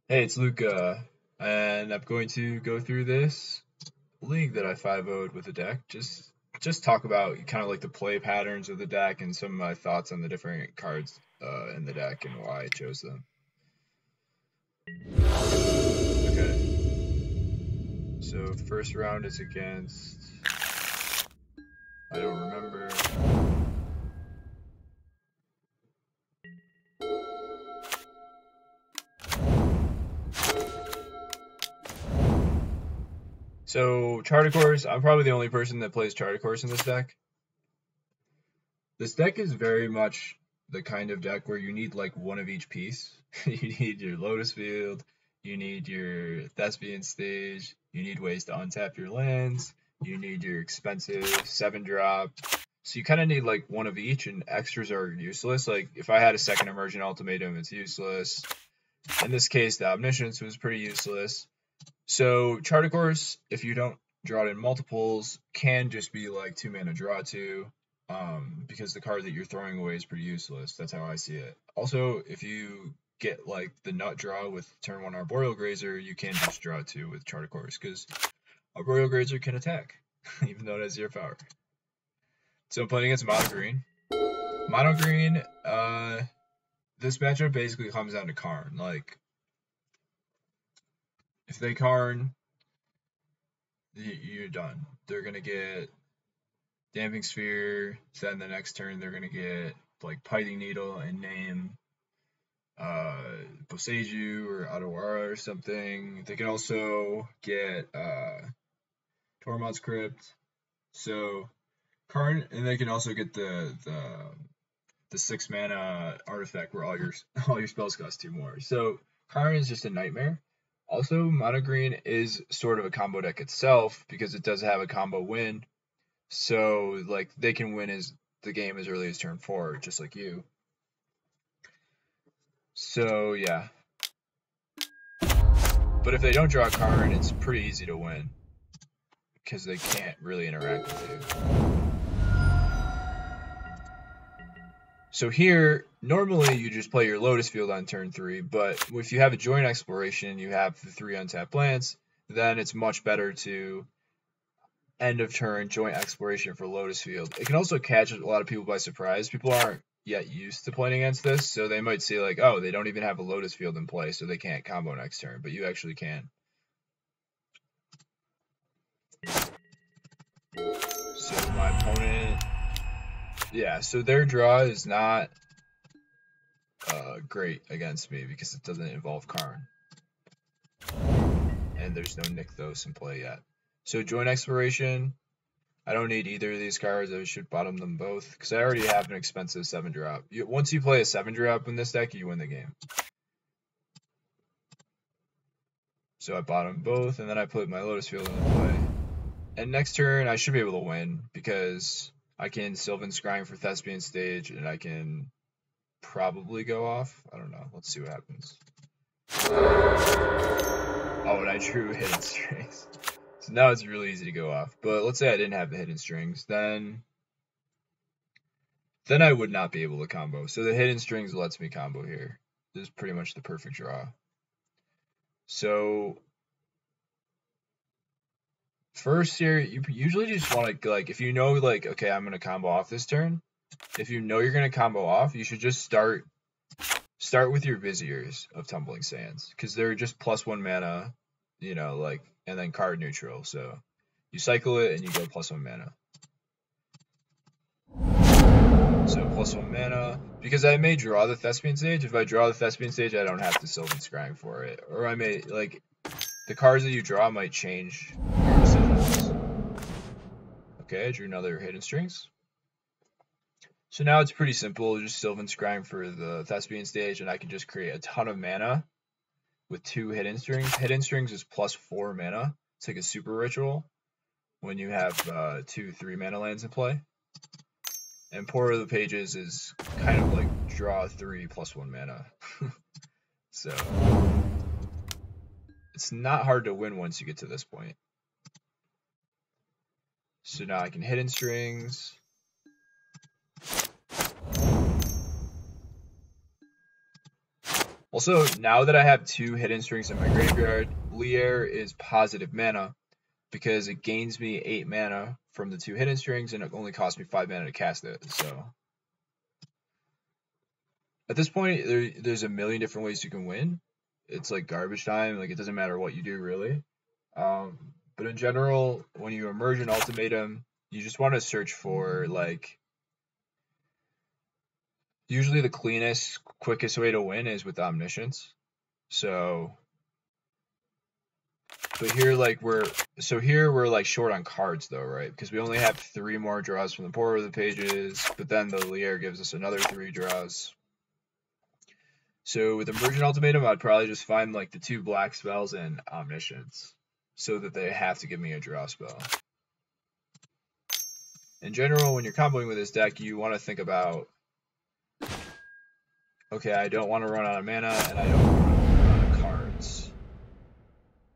Hey, it's Luca, and I'm going to go through this league that I 5-0'd with the deck. Just talk about kind of like the play patterns of the deck and some of my thoughts on the different cards in the deck and why I chose them. Okay, so first round is against, I don't remember. So Charter Course, I'm probably the only person that plays Charter Course in this deck. This deck is very much the kind of deck where you need like one of each piece. You need your Lotus Field, you need your Thespian Stage, you need ways to untap your lands, you need your expensive 7-drop. So you kind of need like one of each, and extras are useless. Like if I had a second Emergent Ultimatum, it's useless. In this case, the Omniscience was pretty useless. So Charter Course, if you don't draw it in multiples, can just be like 2 mana draw 2, because the card that you're throwing away is pretty useless. That's how I see it. Also, if you get like the nut draw with turn 1 Arboreal Grazer, you can just draw 2 with Charter Course, because Arboreal Grazer can attack, even though it has 0 power. So I'm playing against Mono Green. Mono Green, this matchup basically comes down to Karn. Like, if they Karn, you're done. They're gonna get Damping Sphere, then the next turn they're gonna get like Piting Needle and name Boseiju or Adawara or something. They can also get Tormod's Crypt. So Karn, and they can also get the 6 mana artifact where all your spells cost 2 more. So Karn is just a nightmare. Also, Mono Green is sort of a combo deck itself because it does have a combo win. So like they can win the game as early as turn 4, just like you. So yeah. But if they don't draw a card, it's pretty easy to win because they can't really interact with you. So here, normally you just play your Lotus Field on turn 3, but if you have a Joint Exploration, you have the 3 untapped lands, then it's much better to end of turn Joint Exploration for Lotus Field. It can also catch a lot of people by surprise. People aren't yet used to playing against this, so they might say like, oh, they don't even have a Lotus Field in play, so they can't combo next turn, but you actually can. So my opponent, yeah, so their draw is not great against me because it doesn't involve Karn. And there's no Nykthos in play yet. So Joint Exploration, I don't need either of these cards. I should bottom them both because I already have an expensive 7-drop. Once you play a 7-drop in this deck, you win the game. So I bottom both, and then I put my Lotus Field into play. And next turn, I should be able to win because I can Sylvan Scrying for Thespian Stage, and I can probably go off. I don't know. Let's see what happens. Oh, and I drew Hidden Strings. So now it's really easy to go off. But let's say I didn't have the Hidden Strings, then I would not be able to combo. So the Hidden Strings lets me combo here. This is pretty much the perfect draw. So first here, you usually just want to, like, if you know, like, okay, I'm going to combo off this turn. If you know you're going to combo off, you should just start with your Viziers of Tumbling Sands. Because they're just +1 mana, you know, like, and then card neutral. So you cycle it and you go +1 mana. So +1 mana, because I may draw the Thespian Stage. If I draw the Thespian Stage, I don't have to Sylvan Scrying for it. Or I may, like, the cards that you draw might change your decisions. Okay, I drew another Hidden Strings. So now it's pretty simple, just Sylvan Scrying for the Thespian Stage, and I can just create a ton of mana with 2 Hidden Strings. Hidden Strings is +4 mana. It's like a super ritual when you have 2 3-mana lands in play. And Pour of the Pages is kind of like draw 3 +1 mana. So it's not hard to win once you get to this point. So now I can Hidden Strings. Also, now that I have 2 hidden strings in my graveyard, Lier is positive mana because it gains me 8 mana from the 2 hidden strings and it only costs me 5 mana to cast it. So at this point, there's a million different ways you can win. It's like garbage time. Like, it doesn't matter what you do, really. But in general, when you emerge an ultimatum, you just want to search for, like, usually the cleanest, quickest way to win is with omniscience. So, but here, like, we're like short on cards though, right? Because we only have 3 more draws from the Pore of the Pages, but then the Lier gives us another 3 draws. So with Emergent Ultimatum, I'd probably just find like the 2 black spells and Omniscience, so that they have to give me a draw spell. In general, when you're comboing with this deck, you want to think about, okay, I don't want to run out of mana, and I don't want to run out of cards.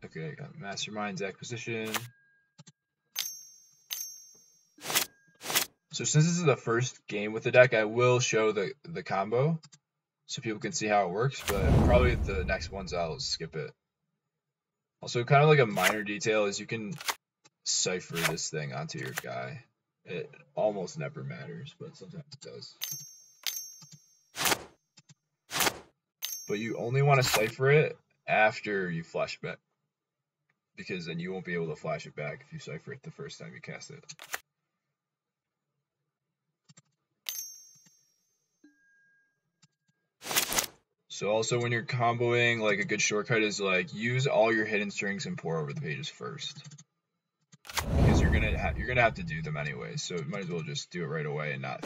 Okay, I got Mastermind's Acquisition. So since this is the first game with the deck, I will show the combo, so people can see how it works, but probably the next ones I'll skip it. Also, kind of like a minor detail is you can cipher this thing onto your guy. It almost never matters, but sometimes it does. But you only want to cipher it after you flash back, because then you won't be able to flash it back if you cipher it the first time you cast it. So also when you're comboing, like, a good shortcut is like use all your hidden strings and Pore over the Pages first, because you're gonna have to do them anyway. So you might as well just do it right away and not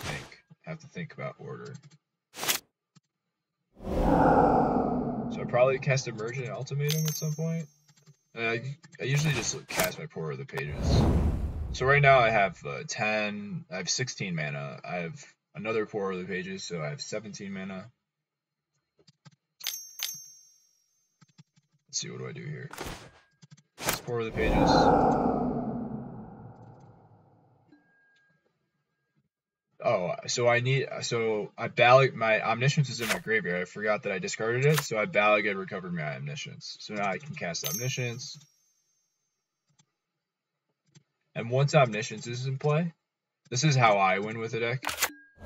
have to think about order. So I probably cast Emergent Ultimatum at some point. I usually just cast my Pore over the Pages. So right now I have 10. I have 16 mana. I have another Pore over the Pages, so I have 17 mana. Let's see, what do I do here? Cast Pore over the Pages. Oh, so I ballot, my Omniscience is in my graveyard. I forgot that I discarded it, so I ballot and recovered my Omniscience. So now I can cast Omniscience. And once Omniscience is in play, this is how I win with the deck.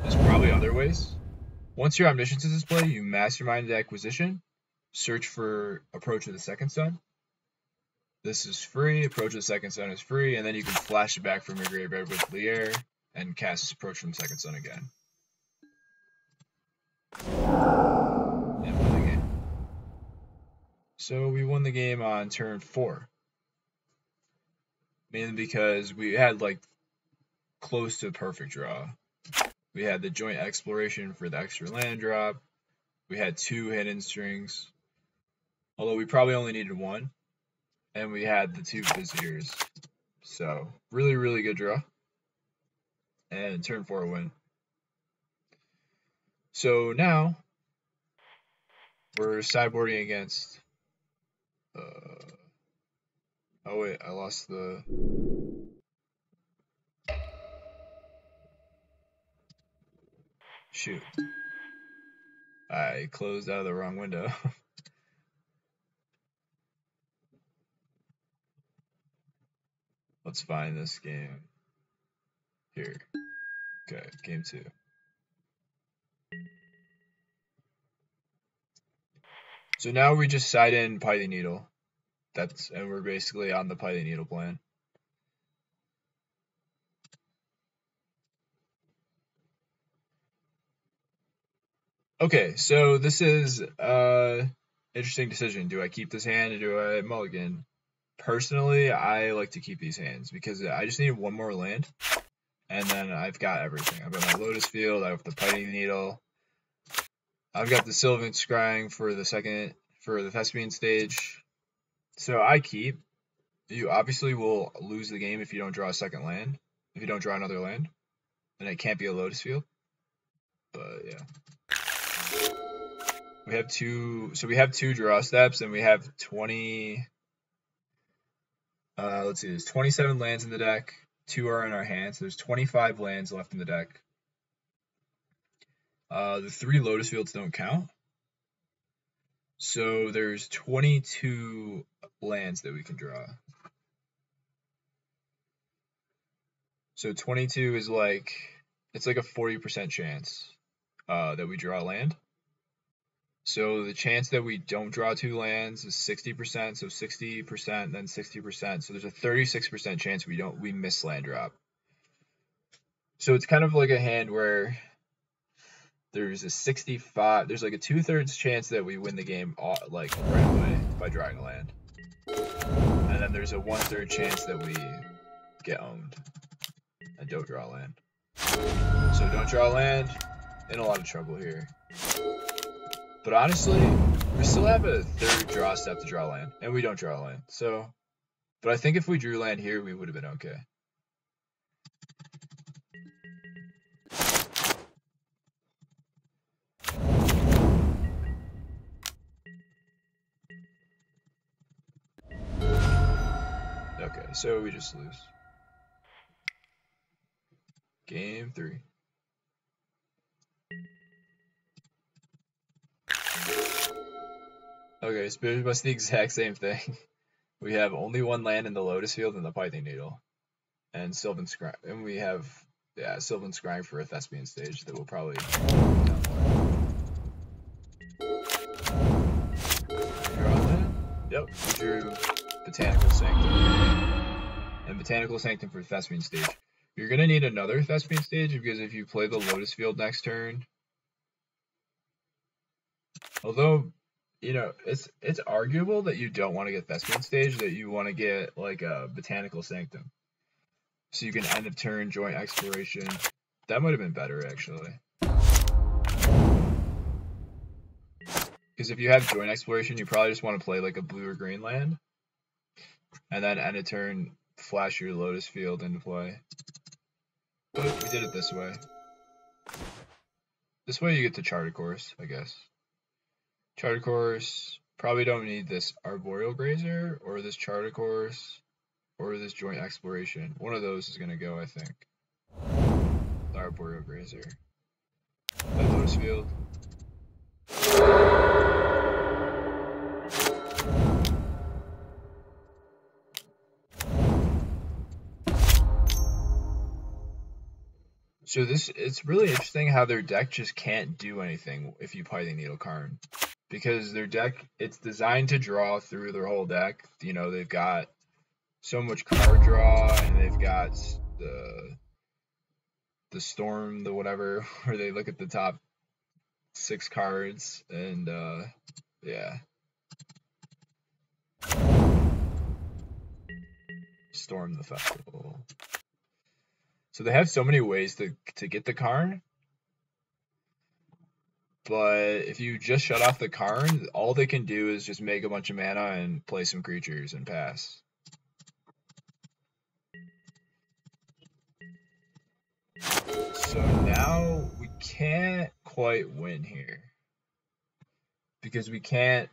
There's probably other ways. Once your Omniscience is in play, you Mastermind the Acquisition, search for Approach of the Second Sun. This is free, Approach of the Second Sun is free, and then you can flash it back from your graveyard with Lier and cast Approach from the Second Sun again. And win the game. So we won the game on turn 4. Mainly because we had, like, close to a perfect draw. We had the Joint Exploration for the extra land drop. We had 2 hidden strings, although we probably only needed 1. And we had the 2 Viziers. So really, really good draw. And turn 4 win. So now we're sideboarding against. Oh wait, I lost the. Shoot. I closed out of the wrong window. Let's find this game. Here. Okay, game 2. So now we just side in Python Needle. And we're basically on the Python Needle plan. Okay, so this is interesting decision. Do I keep this hand or do I mulligan? Personally, I like to keep these hands because I just need 1 more land, and then I've got everything. I've got my Lotus Field, I have the Python Needle, I've got the Sylvan Scrying for the Thespian stage. So I keep. You obviously will lose the game if you don't draw a second land. If you don't draw another land, then it can't be a Lotus Field. But yeah. We have 2 draw steps, and we have 20. Let's see, there's 27 lands in the deck. 2 are in our hands. So there's 25 lands left in the deck. The 3 Lotus Fields don't count. So there's 22 lands that we can draw. So 22 is like, it's like a 40% chance that we draw land. So the chance that we don't draw 2 lands is 60%, so 60%, then 60%. So there's a 36% chance we miss land drop. So it's kind of like a hand where there's a 65, there's like a 2/3 chance that we win the game like right away by drawing a land. And then there's a 1/3 chance that we get owned and don't draw land. So don't draw land, in a lot of trouble here. But honestly, we still have a 3rd draw step to draw land, and we don't draw land. So, but I think if we drew land here, we would have been okay. Okay, so we just lose. Game 3. Okay, so pretty much the exact same thing. We have only 1 land in the Lotus field and the Python Needle. And Sylvan Scrying. And we have, yeah, Sylvan Scrying for a Thespian stage that will probably draw land. Yep, we drew Botanical Sanctum. And Botanical Sanctum for Thespian stage. You're going to need another Thespian stage because if you play the Lotus field next turn, although, you know, it's arguable that you don't want to get Thespian stage, that you want to get like a Botanical Sanctum. So you can end of turn, joint exploration. That might have been better actually. Because if you have joint exploration, you probably just want to play like a blue or green land. And then end of turn, flash your Lotus field into play. But we did it this way. This way you get to Charted Course, I guess. Charted Course, probably don't need this Arboreal Grazer, or this Charted Course, or this Joint Exploration. One of those is going to go, I think. The Arboreal Grazer. Play Lotus field. So it's really interesting how their deck just can't do anything if you Python Needle Karn. Because their deck, it's designed to draw through their whole deck. You know, they've got so much card draw, and they've got the Storm, the whatever, where they look at the top 6 cards, and yeah. Storm the Festival. So they have so many ways to get the Karn, but if you just shut off the Karn, all they can do is just make a bunch of mana and play some creatures and pass. So now we can't quite win here because we can't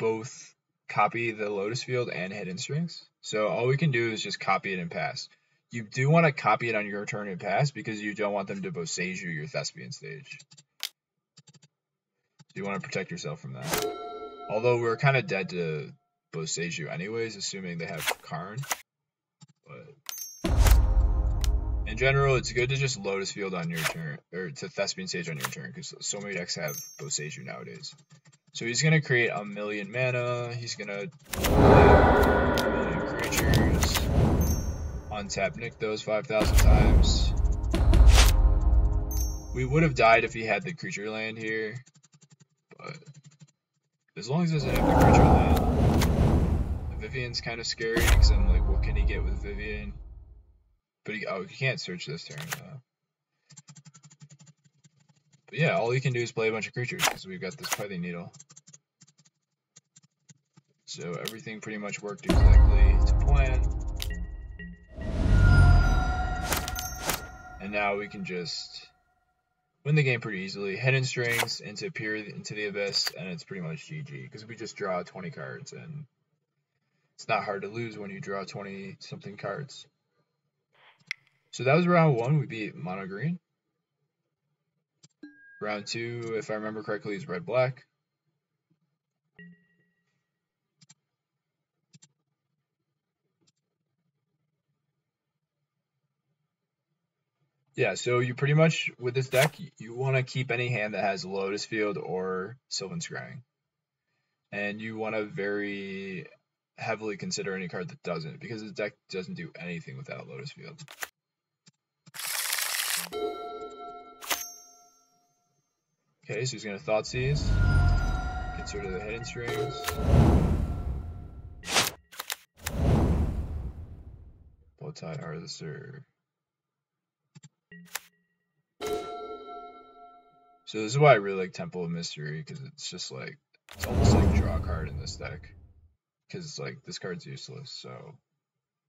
both copy the Lotus field and Hidden Strings. So all we can do is just copy it and pass. You do want to copy it on your turn and pass because you don't want them to Boseiju your Thespian stage. You want to protect yourself from that. Although we're kind of dead to Boseiju anyways, assuming they have Karn. But in general, it's good to just Lotus field on your turn, or to Thespian stage on your turn, because so many decks have Boseiju nowadays. So he's going to create a million mana, he's going to play a million creatures, untap Nykthos 5,000 times. We would have died if he had the creature land here, but as long as he doesn't have the creature land. Vivian's kind of scary, because I'm like, what can he get with Vivian? But he can't search this turn, though. But yeah, all he can do is play a bunch of creatures, because we've got this Python Needle. So everything pretty much worked exactly to plan. And now we can just win the game pretty easily. Hidden Strings into the Abyss, and it's pretty much GG, because we just draw 20 cards, and it's not hard to lose when you draw 20-something cards. So that was round 1. We beat Mono Green. Round 2, if I remember correctly, is Red Black. Yeah, so you pretty much, with this deck, you want to keep any hand that has Lotus Field or Sylvan Scrying. And you want to very heavily consider any card that doesn't, because this deck doesn't do anything without Lotus Field. Okay, so he's going to Thoughtseize, gets rid of the Hidden Strings. Bowtie Harvester. So this is why I really like Temple of Mystery, because it's just like, it's almost like draw a card in this deck. Because it's like, this card's useless, so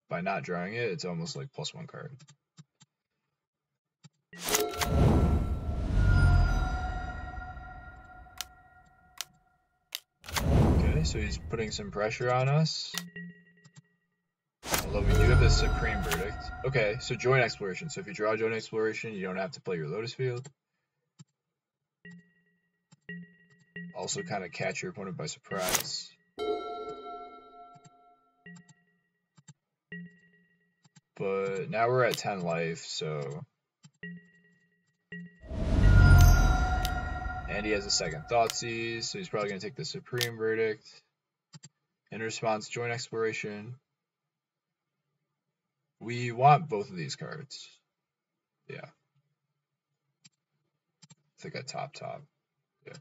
by not drawing it, it's almost like +1 card. Okay, so he's putting some pressure on us. Although we do have the Supreme Verdict. Okay, so Joint Exploration. So if you draw Joint Exploration, you don't have to play your Lotus Field. Also kind of catch your opponent by surprise. But now we're at 10 life, so... And he has a second Thoughtseize, so he's probably going to take the Supreme Verdict. In response, Joint Exploration. We want both of these cards. Yeah. I think I top. Yeah.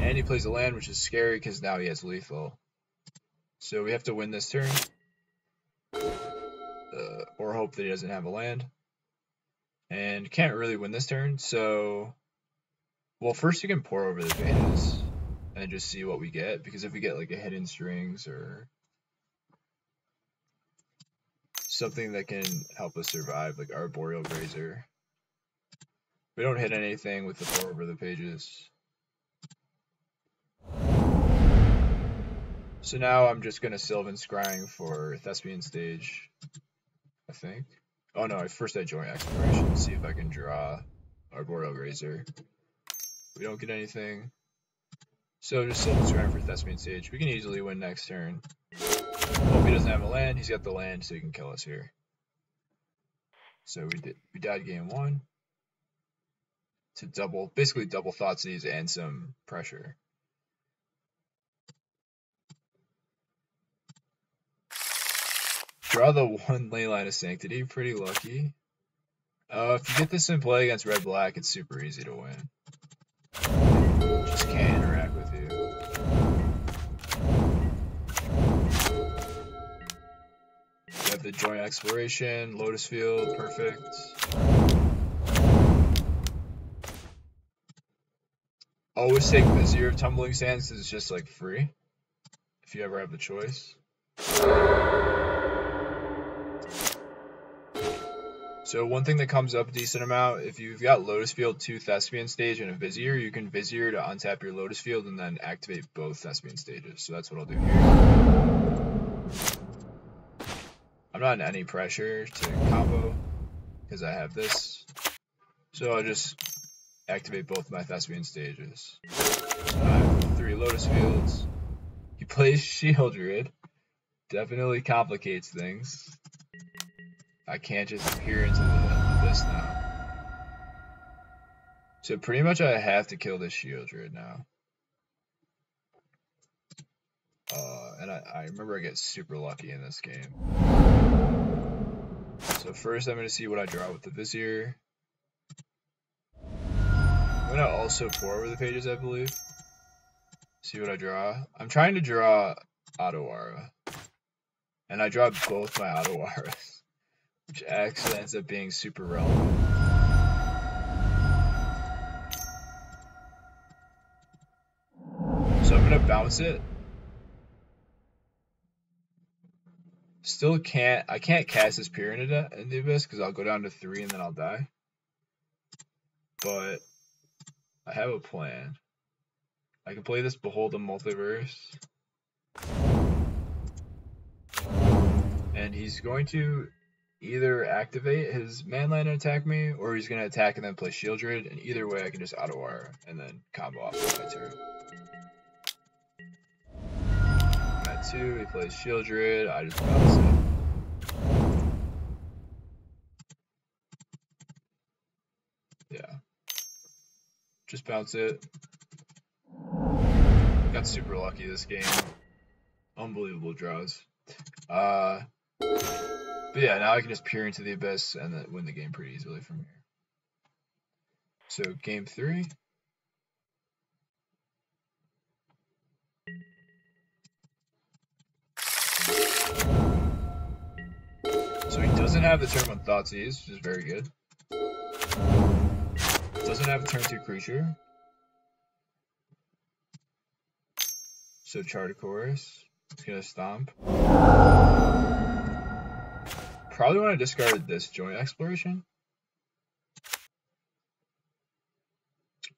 And he plays a land, which is scary because now he has lethal. So we have to win this turn. Or hope that he doesn't have a land. And can't really win this turn, so... Well, first you can pour over the pages and just see what we get, because if we get like a Hidden Strings or something that can help us survive, like Arboreal Grazer, we don't hit anything with the pour over the pages. So now I'm just going to Sylvan Scrying for Thespian Stage, I think. Oh no, first I Joint Exploration, see if I can draw Arboreal Grazer. We don't get anything. So just Sylvan Scrying for Thespian Stage. We can easily win next turn. Hope he doesn't have a land. He's got the land, so he can kill us here. So we died game 1 to basically double Thoughtseize and some pressure. Draw the 1 Leyline of Sanctity, pretty lucky. If you get this in play against red-black, it's super easy to win. Just can't interact with you. You have the Joint Exploration, Lotus Field, perfect. Always take Vizier of Tumbling Sands because it's just like free, if you ever have the choice. So one thing that comes up a decent amount, if you've got Lotus Field, 2 Thespian Stage, and a Vizier, you can Vizier to untap your Lotus Field and then activate both Thespian Stages. So that's what I'll do here. I'm not in any pressure to combo because I have this. So I'll just activate both my Thespian Stages. So I have 3 Lotus Fields. He plays Shieldred. Definitely complicates things. I can't just peer into this now. So pretty much I have to kill this Shieldred now. And I remember I get super lucky in this game. So first I'm going to see what I draw with the Vizier. I'm going to also pour over the pages, I believe. See what I draw. I'm trying to draw Otawara. And I draw both my Otawaras, which actually ends up being super relevant. So I'm going to bounce it. Still I can't cast this Peer into the Abyss because I'll go down to 3 and then I'll die. But I have a plan. I can play this Behold the Multiverse. And he's going to either activate his manland and attack me, or he's gonna attack and then play Shield Druid, and either way I can just auto wire and then combo off on my turn. I'm at 2, he plays Shield Druid, I just bounce it. Yeah. Just bounce it. Got super lucky this game. Unbelievable draws. But yeah, now I can just peer into the abyss and then win the game pretty easily from here. So game 3. So he doesn't have the turn 1 Thoughtseize, which is very good. Doesn't have a turn 2 creature. So Charticoris. It's gonna stomp. Probably want to discard this Joint Exploration.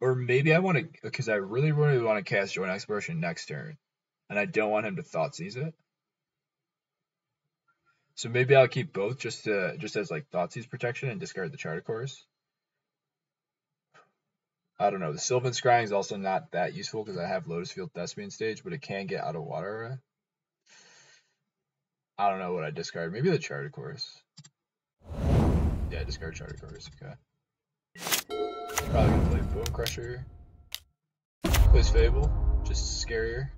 Or maybe I want to, because I really want to cast Joint Exploration next turn. And I don't want him to Thoughtseize it. So maybe I'll keep both just as like Thoughtseize protection and discard the Charticoris. I don't know. The Sylvan Scrying is also not that useful because I have Lotus Field Thespian stage, but it can get out of water. I don't know what I discard. Maybe the Charticoris. Yeah, discard Charticoris. Okay. Probably gonna play Bone Crusher. Plays Fable, just scarier.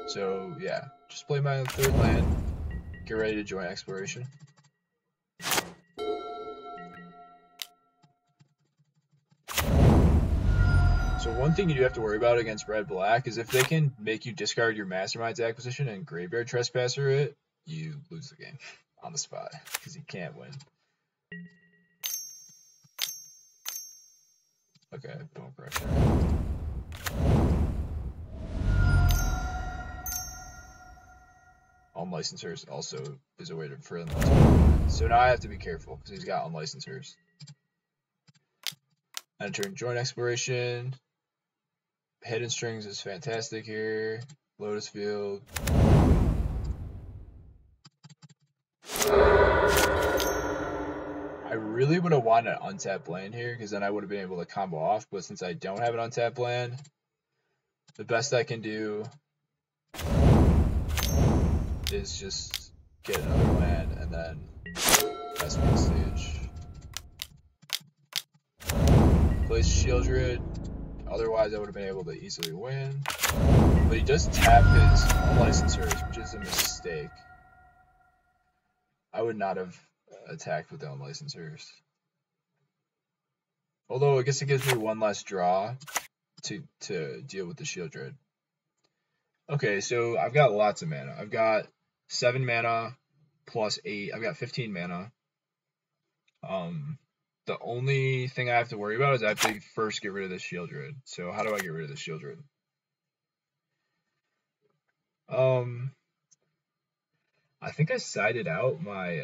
So yeah, just play my 3rd land. Get ready to join Exploration. So one thing you do have to worry about against Red Black is if they can make you discard your Mastermind's Acquisition and Graveyard Trespasser it, you lose the game on the spot because you can't win. Okay, Bone Crusher. Unlicensors also is a way for them to. So now I have to be careful because he's got Unlicensors. Enter Joint Exploration. Hidden Strings is fantastic here. Lotus Field. I really would have wanted an untapped land here because then I would have been able to combo off, but since I don't have an untapped land, the best I can do is just get another land and then best main stage. Plays Shield Druid. Otherwise, I would have been able to easily win. But he does tap his Unlicensors, which is a mistake. I would not have attacked with the Unlicensors. Although, I guess it gives me one less draw to deal with the Shield Druid. Okay, so I've got lots of mana. I've got 7 mana plus 8. I've got 15 mana. The only thing I have to worry about is I have to first get rid of the Shield Druid. So how do I get rid of the Shield Druid? I think I sided out my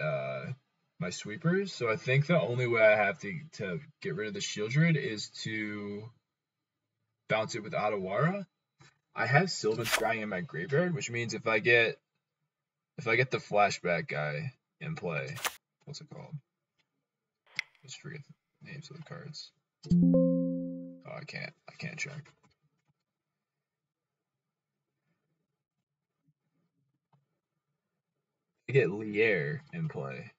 my sweepers, so I think the only way I have to get rid of the Shield Druid is to bounce it with Otawara. I have Sylvan Scrying in my graveyard, which means if I get the flashback guy in play, what's it called? Let's forget the names of the cards. Oh, I can't check. I get Lier in play.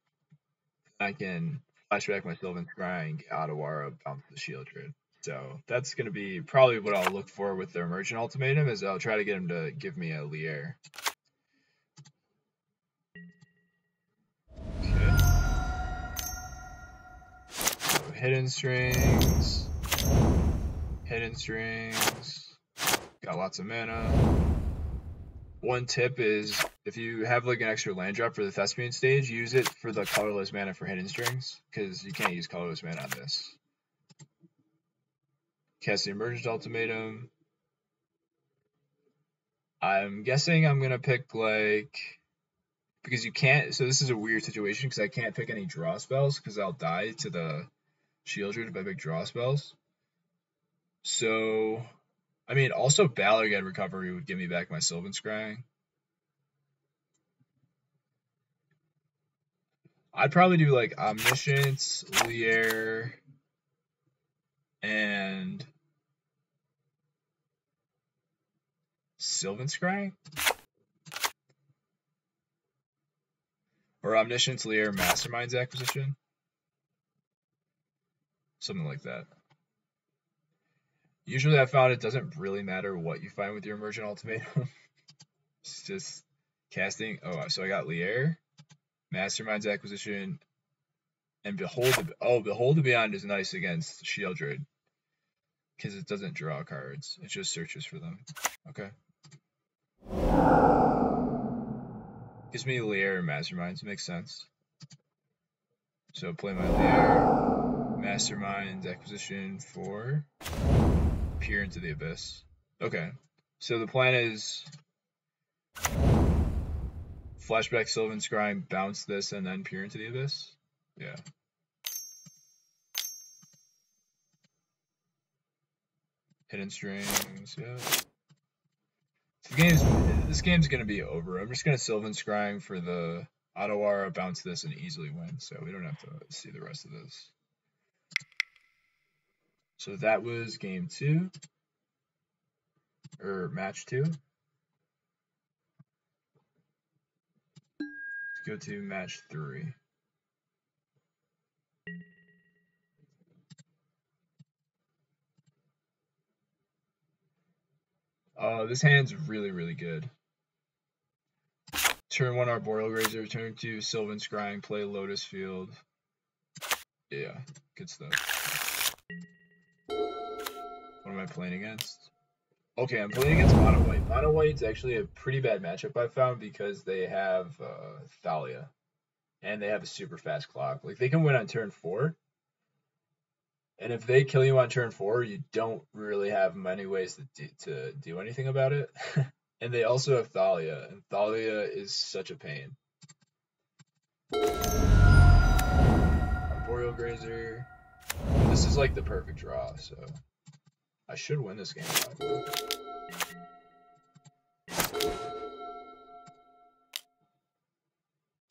I can flashback my Sylvan Scrying, get Otawara, bounce the Shield Druid. So that's going to be probably what I'll look for with the Emergent Ultimatum, is I'll try to get him to give me a Lier. Okay. So Hidden Strings. Got lots of mana. One tip is, if you have like an extra land drop for the Thespian stage, use it for the colorless mana for Hidden Strings, because you can't use colorless mana on this. Cast the Emergent Ultimatum. I'm guessing I'm gonna pick like, because you can't, so this is a weird situation because I can't pick any draw spells because I'll die to the Shield Druid if I pick draw spells. So, I mean, also Balorgad Recovery would give me back my Sylvan Scrying. I'd probably do like Omniscience, Lier, and Sylvan Scry? Or Omniscience, Lier, Mastermind's Acquisition? Something like that. Usually I found it doesn't really matter what you find with your Emergent Ultimatum. It's just casting. Oh, so I got Lier, Mastermind's Acquisition, and Behold the Beyond is nice against Sheoldred. Because it doesn't draw cards. It just searches for them. Okay. Gives me Lier and Masterminds. Makes sense. So play my Lier, Masterminds, Acquisition for Peer into the Abyss. Okay. So the plan is flashback Sylvan Scry, bounce this, and then Peer into the Abyss? Yeah. Hidden Strings, yeah. This game's gonna be over. I'm just gonna Sylvan Scry for the Otawara, bounce this, and easily win, so we don't have to see the rest of this. So that was game 2. Or match 2. Let's go to match 3. This hand's really, really good. Turn 1 Arboreal Grazer, turn 2 Sylvan Scrying, play Lotus Field. Yeah, good stuff. What am I playing against? Okay, I'm playing against Mono White. Mono White's actually a pretty bad matchup I found because they have Thalia. And they have a super fast clock. Like, they can win on turn 4. And if they kill you on turn 4, you don't really have many ways to do anything about it. And they also have Thalia, and Thalia is such a pain. Arboreal Grazer. This is like the perfect draw, so I should win this game.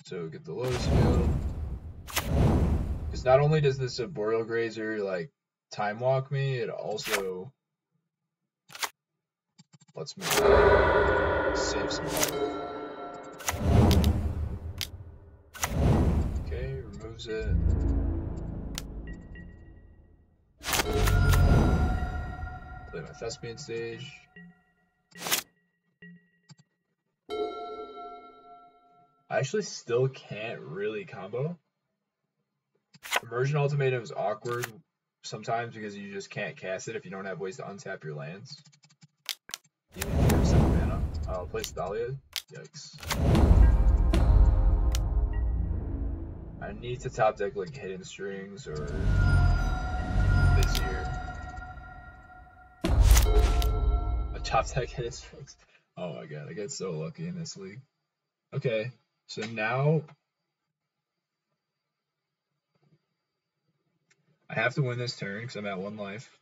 So get the Lotus Field. Because not only does this Arboreal Grazer like time walk me, it also lets me save some life. Okay, removes it. Play my Thespian stage. I actually still can't really combo. Immersion Ultimatum is awkward sometimes because you just can't cast it if you don't have ways to untap your lands. Even if you have 7 mana. I'll play Thalia. Yikes. I need to top deck like Hidden Strings or this here. A top deck Hidden Strings. Oh my god, I get so lucky in this league. Okay, so now I have to win this turn because I'm at 1 life.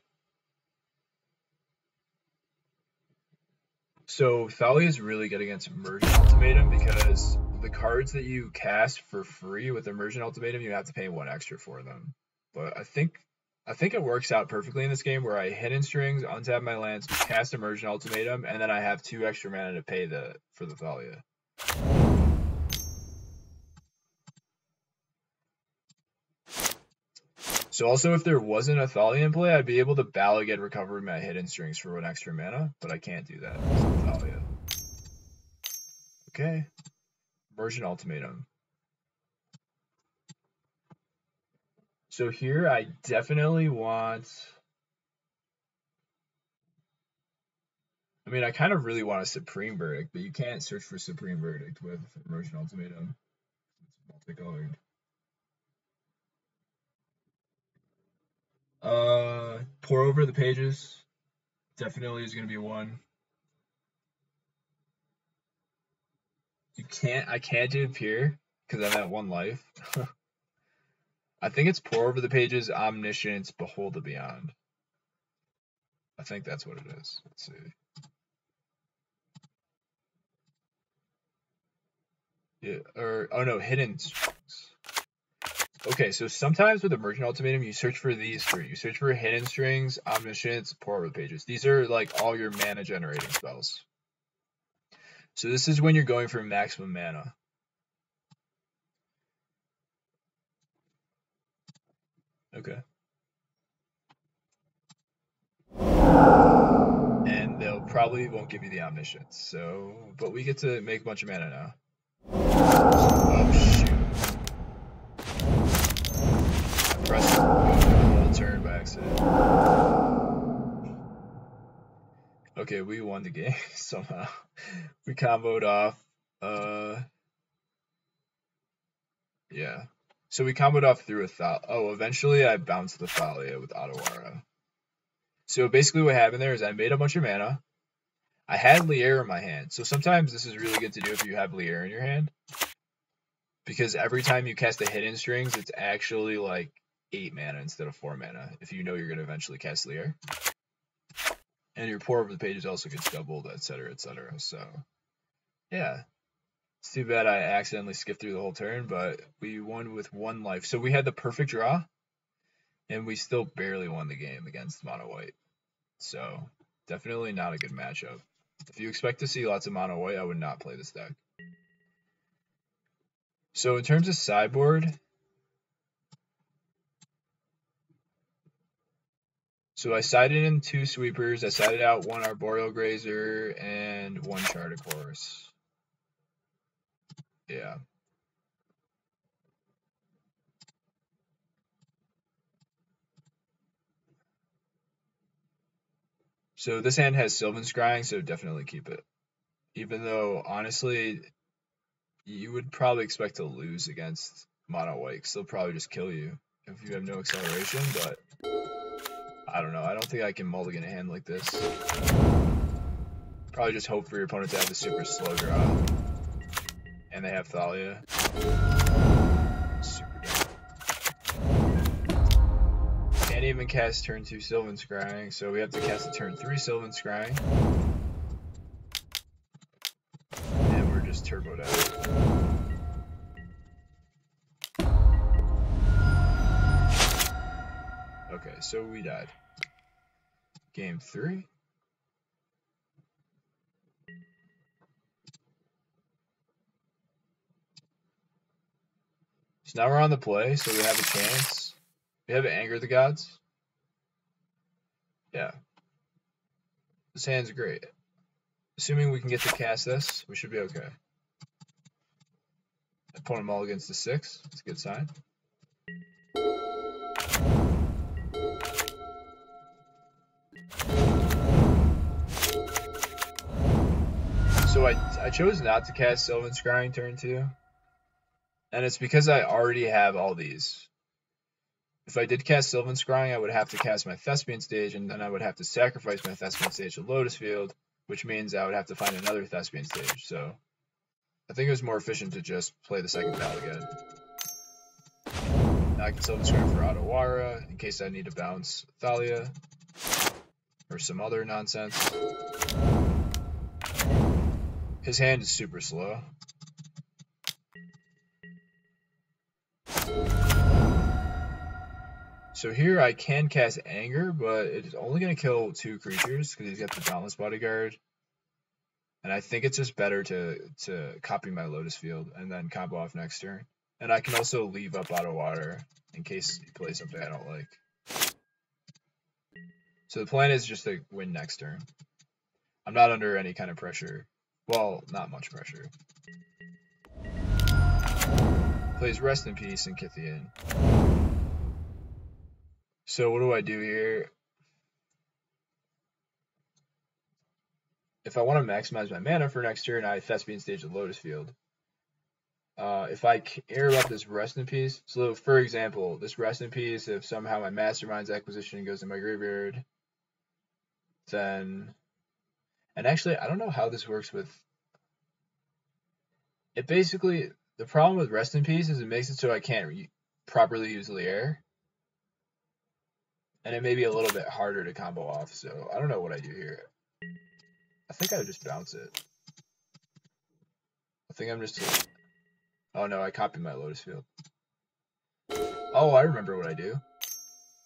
So Thalia is really good against Immersion Ultimatum because the cards that you cast for free with Immersion Ultimatum, you have to pay 1 extra for them. But I think it works out perfectly in this game where I Hidden Strings, untap my lands, cast Immersion Ultimatum, and then I have 2 extra mana to pay for the Thalia. So also if there wasn't a Thalia in play, I'd be able to Bala get recovered my Hidden Strings for 1 extra mana, but I can't do that with Thalia. Okay. Immersion Ultimatum. So here I definitely want... I mean, I kind of really want a Supreme Verdict, but you can't search for Supreme Verdict with Immersion Ultimatum. It's multicolored. Pour over the pages. Definitely is going to be 1. I can't do Peer because I'm at 1 life. I think it's Pour over the pages, Omniscience, Behold the Beyond. I think that's what it is. Let's see. Yeah, or oh no, Hidden Strings. Okay, so sometimes with Emergent Ultimatum, you search for these three. You search for Hidden Strings, Omniscience, Pour Over the Pages. These are like all your mana generating spells. So this is when you're going for maximum mana. Okay. And they'll probably won't give you the Omniscience. So, but we get to make a bunch of mana now. Oh shoot. I pressed the whole turn by accident. Okay, we won the game somehow. We comboed off. Yeah. So we comboed off through a Thalia. Oh, eventually I bounced the Thalia with Otawara. So basically what happened there is I made a bunch of mana. I had Lier in my hand. So sometimes this is really good to do if you have Lier in your hand. Because every time you cast a Hidden Strings, it's actually like 8 mana instead of 4 mana if you know you're going to eventually cast Lier. And your Pour Over the Pages also gets doubled, etc., etc. So, yeah. It's too bad I accidentally skipped through the whole turn, but we won with 1 life. So we had the perfect draw, and we still barely won the game against Mono White. So, definitely not a good matchup. If you expect to see lots of Mono White, I would not play this deck. So in terms of sideboard, so I sided in 2 sweepers. I sided out 1 Arboreal Grazer and 1 Charted Horse. Yeah. So this hand has Sylvan Scrying, so definitely keep it. Even though, honestly, you would probably expect to lose against Mono White, because they'll probably just kill you if you have no acceleration, but I don't know. I don't think I can mulligan a hand like this. Probably just hope for your opponent to have a super slow draw. And they have Thalia. Super dumb. Can't even cast turn 2 Sylvan Scrying, so we have to cast a turn 3 Sylvan Scrying. And we're just turboed out. Okay, so we died. Game 3. So now we're on the play, so we have a chance. We have Anger the Gods. Yeah. This hand's great. Assuming we can get to cast this, we should be okay. Opponent mulligans to 6. That's a good sign. So I chose not to cast Sylvan Scrying turn 2. And it's because I already have all these. If I did cast Sylvan Scrying, I would have to cast my Thespian Stage, and then I would have to sacrifice my Thespian Stage to Lotus Field, which means I would have to find another Thespian Stage. So I think it was more efficient to just play the second battle again. Now I can Sylvan Scrying for Otawara, in case I need to bounce Thalia, or some other nonsense. His hand is super slow. So here I can cast Anger, but it's only going to kill 2 creatures because he's got the Dauntless Bodyguard. And I think it's just better to copy my Lotus Field and then combo off next turn. And I can also leave up Otawara in case he plays something I don't like. So the plan is just to win next turn. I'm not under any kind of pressure. Well, not much pressure. Plays Rest in Peace and Kithian. So what do I do here? If I want to maximize my mana for next turn, I Thespian Stage the Lotus Field. If I care about this Rest in Peace, so for example, this Rest in Peace, if somehow my Mastermind's Acquisition goes in my graveyard, then... And actually, I don't know how this works with... It basically... The problem with Rest in Peace is it makes it so I can't properly use Lier. And it may be a little bit harder to combo off, so I don't know what I do here. I think I would just bounce it. I think I'm just... Oh no, I copied my Lotus Field. Oh, I remember what I do.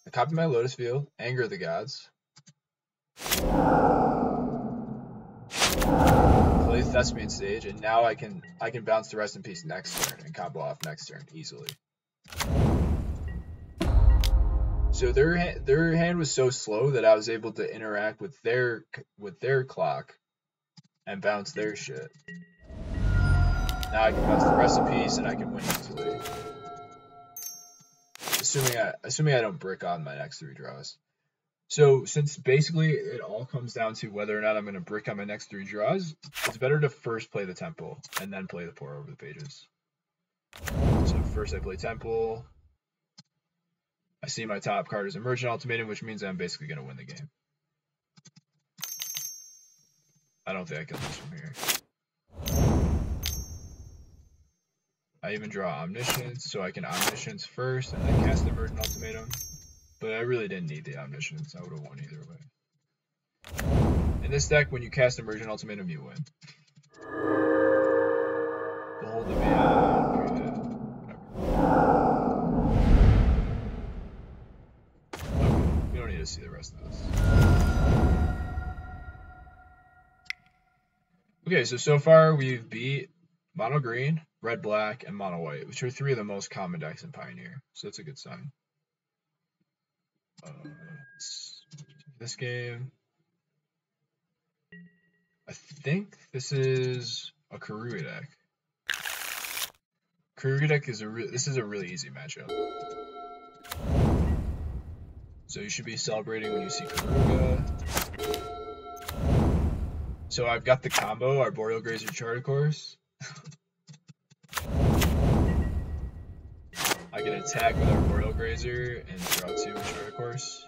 I copy my Lotus field, anger the gods, play Thespian stage, and now I can bounce the Rest in Peace next turn and combo off next turn easily. So their hand was so slow that I was able to interact with their clock and bounce their shit. Now I can bounce the Rest in Peace and I can win easily. Assuming I don't brick on my next 3 draws. So since basically it all comes down to whether or not I'm going to brick on my next 3 draws, it's better to first play the Temple and then play the Pour Over the Pages. So first I play Temple. I see my top card is Emergent Ultimatum, which means I'm basically going to win the game. I don't think I can lose from here. I even draw Omniscience, so I can Omniscience first and then cast Emergent Ultimatum. But I really didn't need the Omniscience. I would have won either way. In this deck, when you cast Emergent Ultimatum, you win. Behold the Man. Okay, we don't need to see the rest of this. Okay, so far we've beat Mono Green, Red Black, and Mono White, which are 3 of the most common decks in Pioneer. So that's a good sign. This game, I think this is a Karuga deck. Karuga deck is this is a really easy matchup. So you should be celebrating when you see Karuga. So I've got the combo, Arboreal Grazer Charter Course. I can attack with Arboreal Grazer and draw 2 with Charter Course.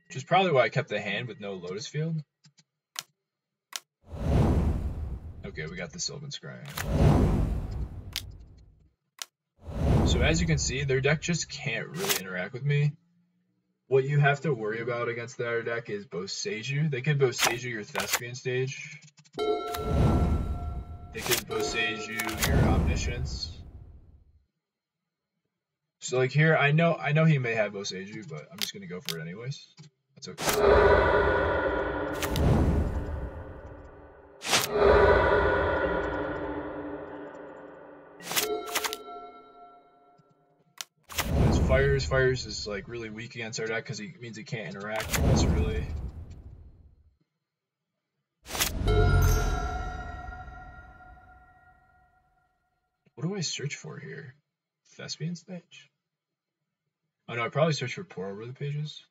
Which is probably why I kept the hand with no Lotus field. Okay, we got the Sylvan Scrying. So as you can see, their deck just can't really interact with me. What you have to worry about against their deck is Boseiju. They can Boseiju your Thespian stage. They can Boseiju your Omniscience. So like here, I know he may have Boseiju, but I'm just gonna go for it anyways. That's okay. Fires is like really weak against our deck because he means he can't interact with us really. What do I search for here? Thespian stage? Oh no, I probably search for Pour Over the Pages.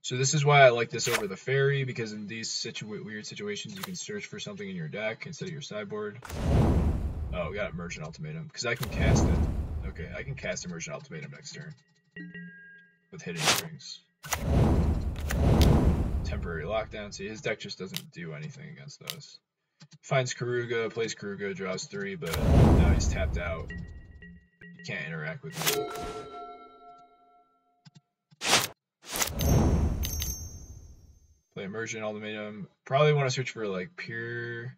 So this is why I like this over the Fairy, because in these weird situations you can search for something in your deck instead of your sideboard. Oh, we got Emergent Ultimatum, because I can cast it. Okay, I can cast Emergent Ultimatum next turn. With Hidden Strings. Temporary Lockdown. See, his deck just doesn't do anything against those. Finds Karuga, plays Karuga, draws 3, but now he's tapped out. He can't interact with me. Play Emergent Ultimatum. Probably want to search for like Pure,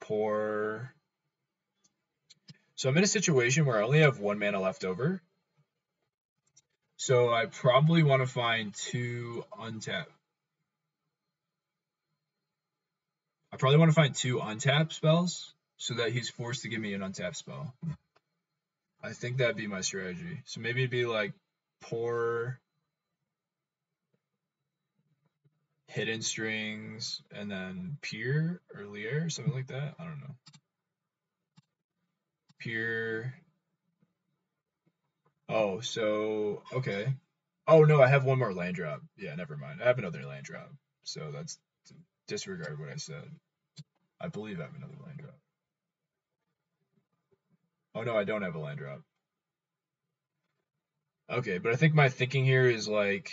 Pour. So I'm in a situation where I only have 1 mana left over. So I probably want to find 2 untap. I probably want to find 2 untap spells so that he's forced to give me an untap spell. I think that'd be my strategy. So maybe it'd be like Pour, Hidden Strings, and then Pier or Lier, something like that. I don't know. Pier. Oh, so okay. Oh no, I have 1 more land drop. Yeah, never mind. I have another land drop. So that's disregard what I said. I believe I have another land drop. Oh no, I don't have a land drop. Okay, but I think my thinking here is like,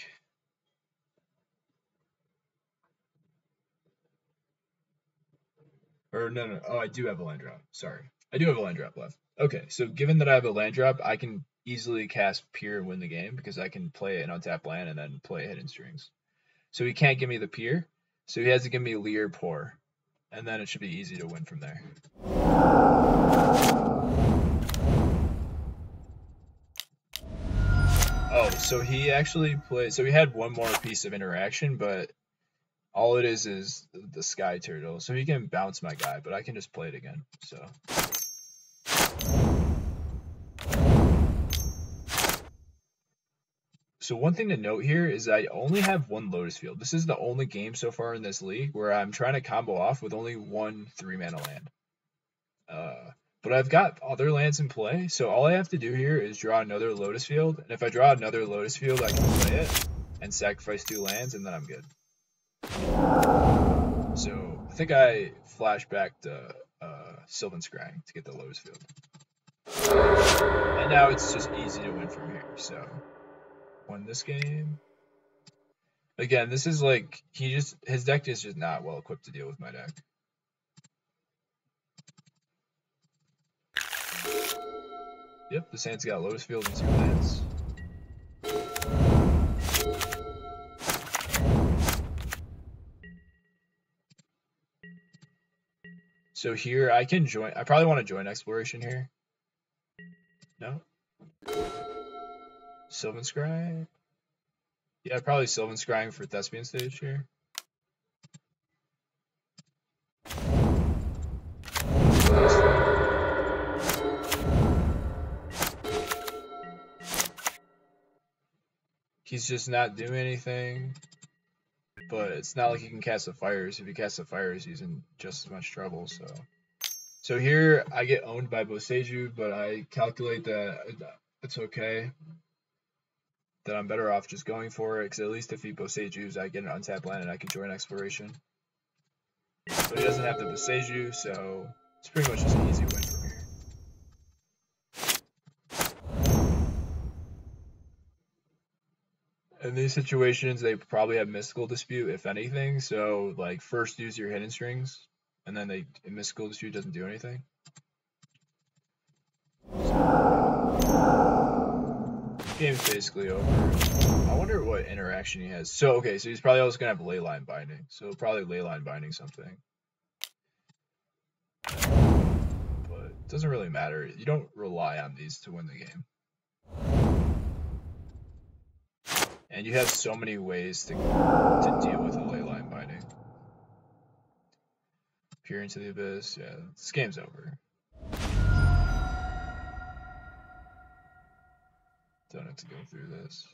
or no, oh, I do have a land drop. Sorry, I do have a land drop left. Okay, so given that I have a land drop, I can easily cast Pier and win the game because I can play an untapped land and then play Hidden Strings. So he can't give me the Pier, so he has to give me Lier Pour. and then it should be easy to win from there. Oh, so he actually played. So he had one more piece of interaction, but all it is the sky turtle. So he can bounce my guy, but I can just play it again. So one thing to note here is I only have one Lotus Field. This is the only game so far in this league where I'm trying to combo off with only one 3-mana land. But I've got other lands in play, so all I have to do here is draw another Lotus Field, and if I draw another Lotus Field, I can play it and sacrifice 2 lands, and then I'm good. So I think I flash back to Sylvan Scrying to get the Lotus Field. And now it's just easy to win from here, so won this game. Again, this is like, his deck is just not well equipped to deal with my deck. Yep, this hand's got Lotus Field and 2 lands. So here I can join. I probably want to join Exploration here. No? Sylvan Scrying? Yeah, probably Sylvan Scrying for Thespian Stage here. He's just not doing anything. But it's not like he can cast the fires. If he casts the fires, he's in just as much trouble. So here I get owned by Boseiju, but I calculate that it's okay. That I'm better off just going for it, because at least if he Boseiju's, I get an untapped land and I can join Exploration. But he doesn't have the Boseiju, so it's pretty much just an easy win from here. In these situations, they probably have Mystical Dispute, if anything. So, like, first use your Hidden Strings, and then Mystical Dispute doesn't do anything. Game's basically over. I wonder what interaction he has. So, okay, so he's probably also going to have Leyline Binding. So, probably Leyline Binding something. But it doesn't really matter. You don't rely on these to win the game. And you have so many ways to deal with a Leyline Binding. Peer into the Abyss. Yeah, this game's over. Don't have to go through this.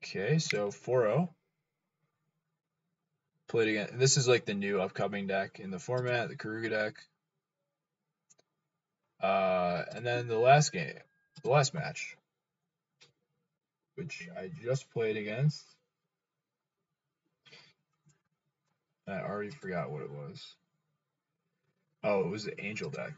Okay, so 4-0. Played again. This is like the new upcoming deck in the format, the Karuga deck. And then the last match, which I just played against. I already forgot what it was. Oh, it was the Angel deck.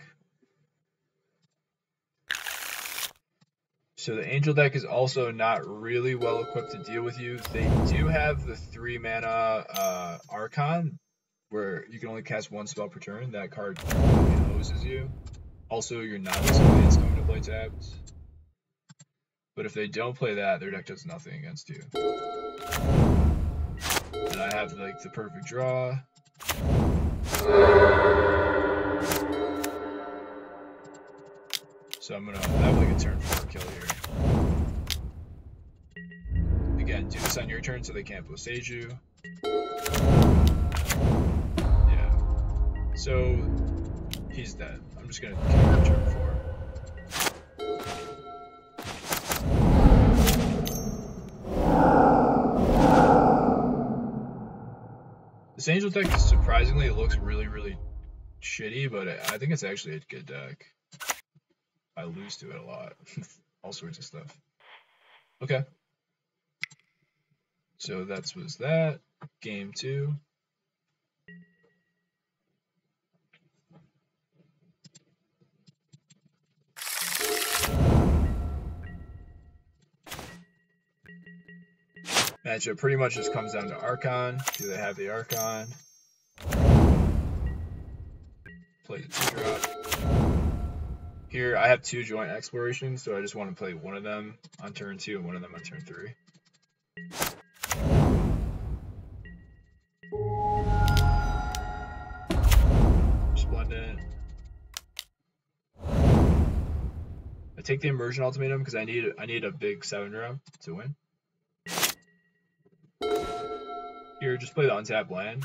So the Angel deck is also not really well equipped to deal with you. They do have the 3-mana Archon, where you can only cast 1 spell per turn. That card hoses you. Also, your Novice Blades come into play tapped. But if they don't play that, their deck does nothing against you. And I have like the perfect draw. So I'm gonna have like a turn 4 kill here. Again, do this on your turn so they can't Boseiju. Yeah. So he's dead. I'm just gonna kill him on turn 4. This Angel deck, surprisingly, it looks really, really shitty, but I think it's actually a good deck. I lose to it a lot. All sorts of stuff. Okay. So that was that. Game 2. Matchup pretty much just comes down to Archon. Do they have the Archon? Play the 2-drop. Here, I have 2 joint explorations, so I just want to play one of them on turn 2 and one of them on turn 3. I take the immersion ultimatum because I need a big 7-drop to win. Here, just play the untapped land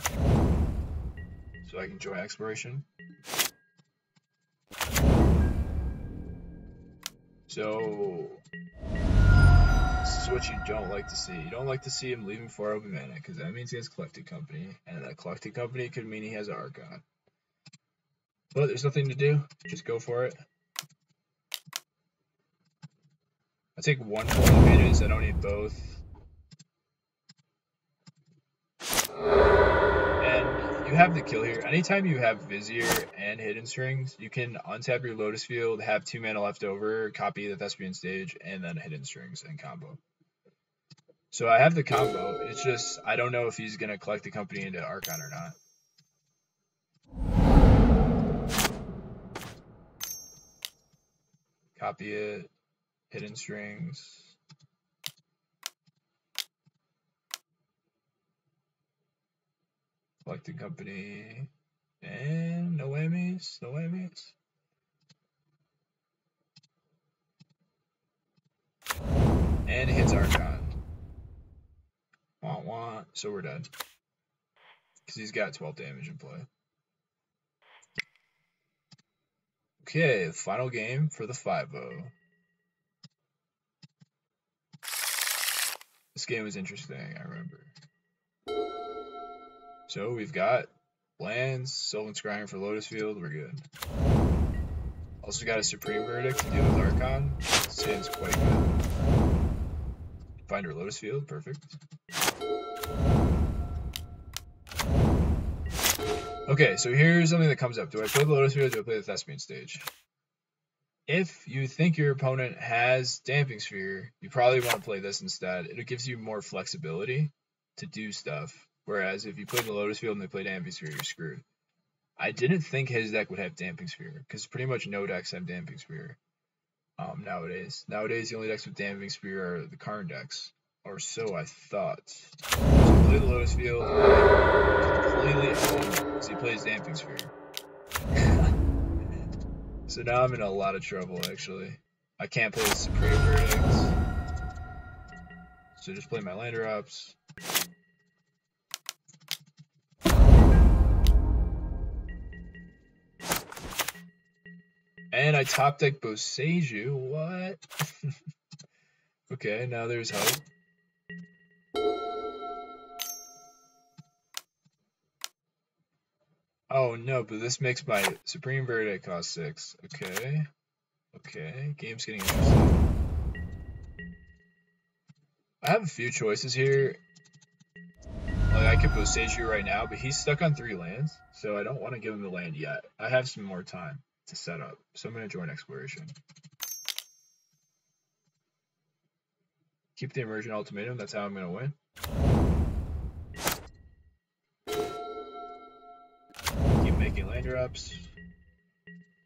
so I can join exploration. So this is what you don't like to see. You don't like to see him leaving 4 open mana because that means he has Collected Company, and that Collected Company could mean he has an Archon. But there's nothing to do. Just go for it. I take 1 for mages. I don't need both. And you have the kill here. Anytime you have Vizier and Hidden Strings, you can untap your Lotus Field, have 2 mana left over, copy the Thespian Stage, and then Hidden Strings and combo. So I have the combo. It's just I don't know if he's gonna collect the company into Archon or not. Copy it. Hidden Strings. Collecting Company. And no whammies. No whammies. And it hits Archon. Wah. So we're dead. Because he's got 12 damage in play. Okay, the final game for the 5-0. This game was interesting, I remember. So we've got lands, Sylvan Scrying for Lotus Field, we're good. Also got a Supreme Verdict to deal with Archon. This hand's quite good. Find our Lotus Field, perfect. Okay, so here's something that comes up. Do I play the Lotus Field or do I play the Thespian Stage? If you think your opponent has Damping Sphere, you probably want to play this instead. It gives you more flexibility to do stuff. Whereas if you play the Lotus Field and they play Damping Sphere, you're screwed. I didn't think his deck would have Damping Sphere, because pretty much no decks have Damping Sphere nowadays. Nowadays, the only decks with Damping Sphere are the Karn decks, or so I thought. So play the Lotus Field, completely because he plays Damping Sphere. So now I'm in a lot of trouble, actually. I can't play the Supreme Verdict. So just play my land drops. And I top deck Boseiju. What? Okay, now there's hope. Oh no, but this makes my Supreme Verdict cost 6. Okay. Okay, game's getting interesting. I have a few choices here. Like, I could Boseiju right now, but he's stuck on 3 lands, so I don't want to give him the land yet. I have some more time to set up, so I'm going to join Exploration. Keep the Immersion Ultimatum, that's how I'm going to win. Keep making land drops.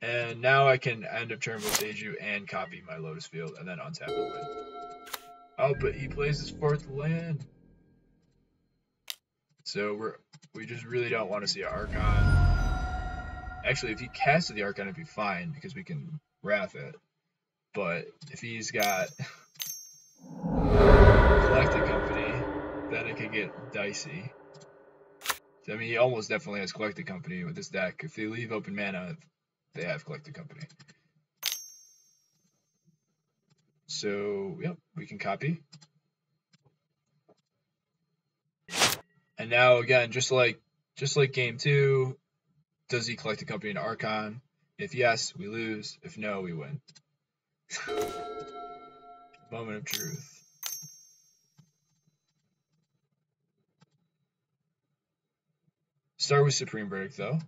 And now I can end of turn Boseiju and copy my Lotus Field, and then untap and win. Oh, but he plays his 4th land. So we just really don't want to see an Archon. Actually, if he casted the Archon, it'd be fine, because we can Wrath it. But if he's got Collected Company, then it could get dicey. So, I mean, he almost definitely has Collected Company with this deck. If they leave open mana, they have Collected Company. So, yep, we can copy. And now, again, just like game 2, does he collect a company in Archon? If yes, we lose. If no, we win. Moment of truth. Start with Supreme Verdict, though.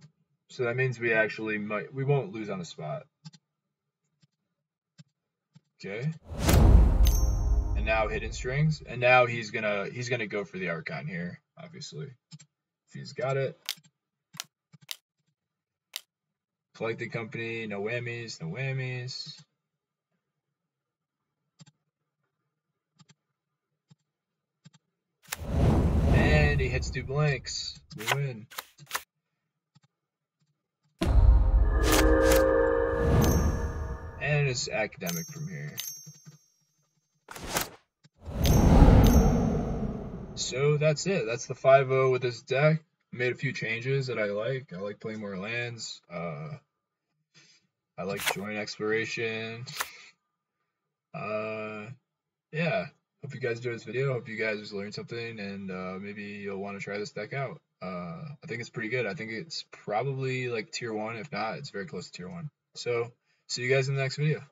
So that means we actually we won't lose on the spot. Okay. And now Hidden Strings. And now he's gonna go for the Archon here, obviously. If he's got it. Collected Company, no whammies, no whammies. And he hits 2 blanks. We win. And minus academic from here. So that's it. That's the 5-0 with this deck. Made a few changes that I like. I like playing more lands. I like joint exploration. Yeah. Hope you guys enjoyed this video. Hope you guys learned something, and maybe you'll want to try this deck out. I think it's pretty good. I think it's probably like tier 1. If not, it's very close to tier 1. So see you guys in the next video.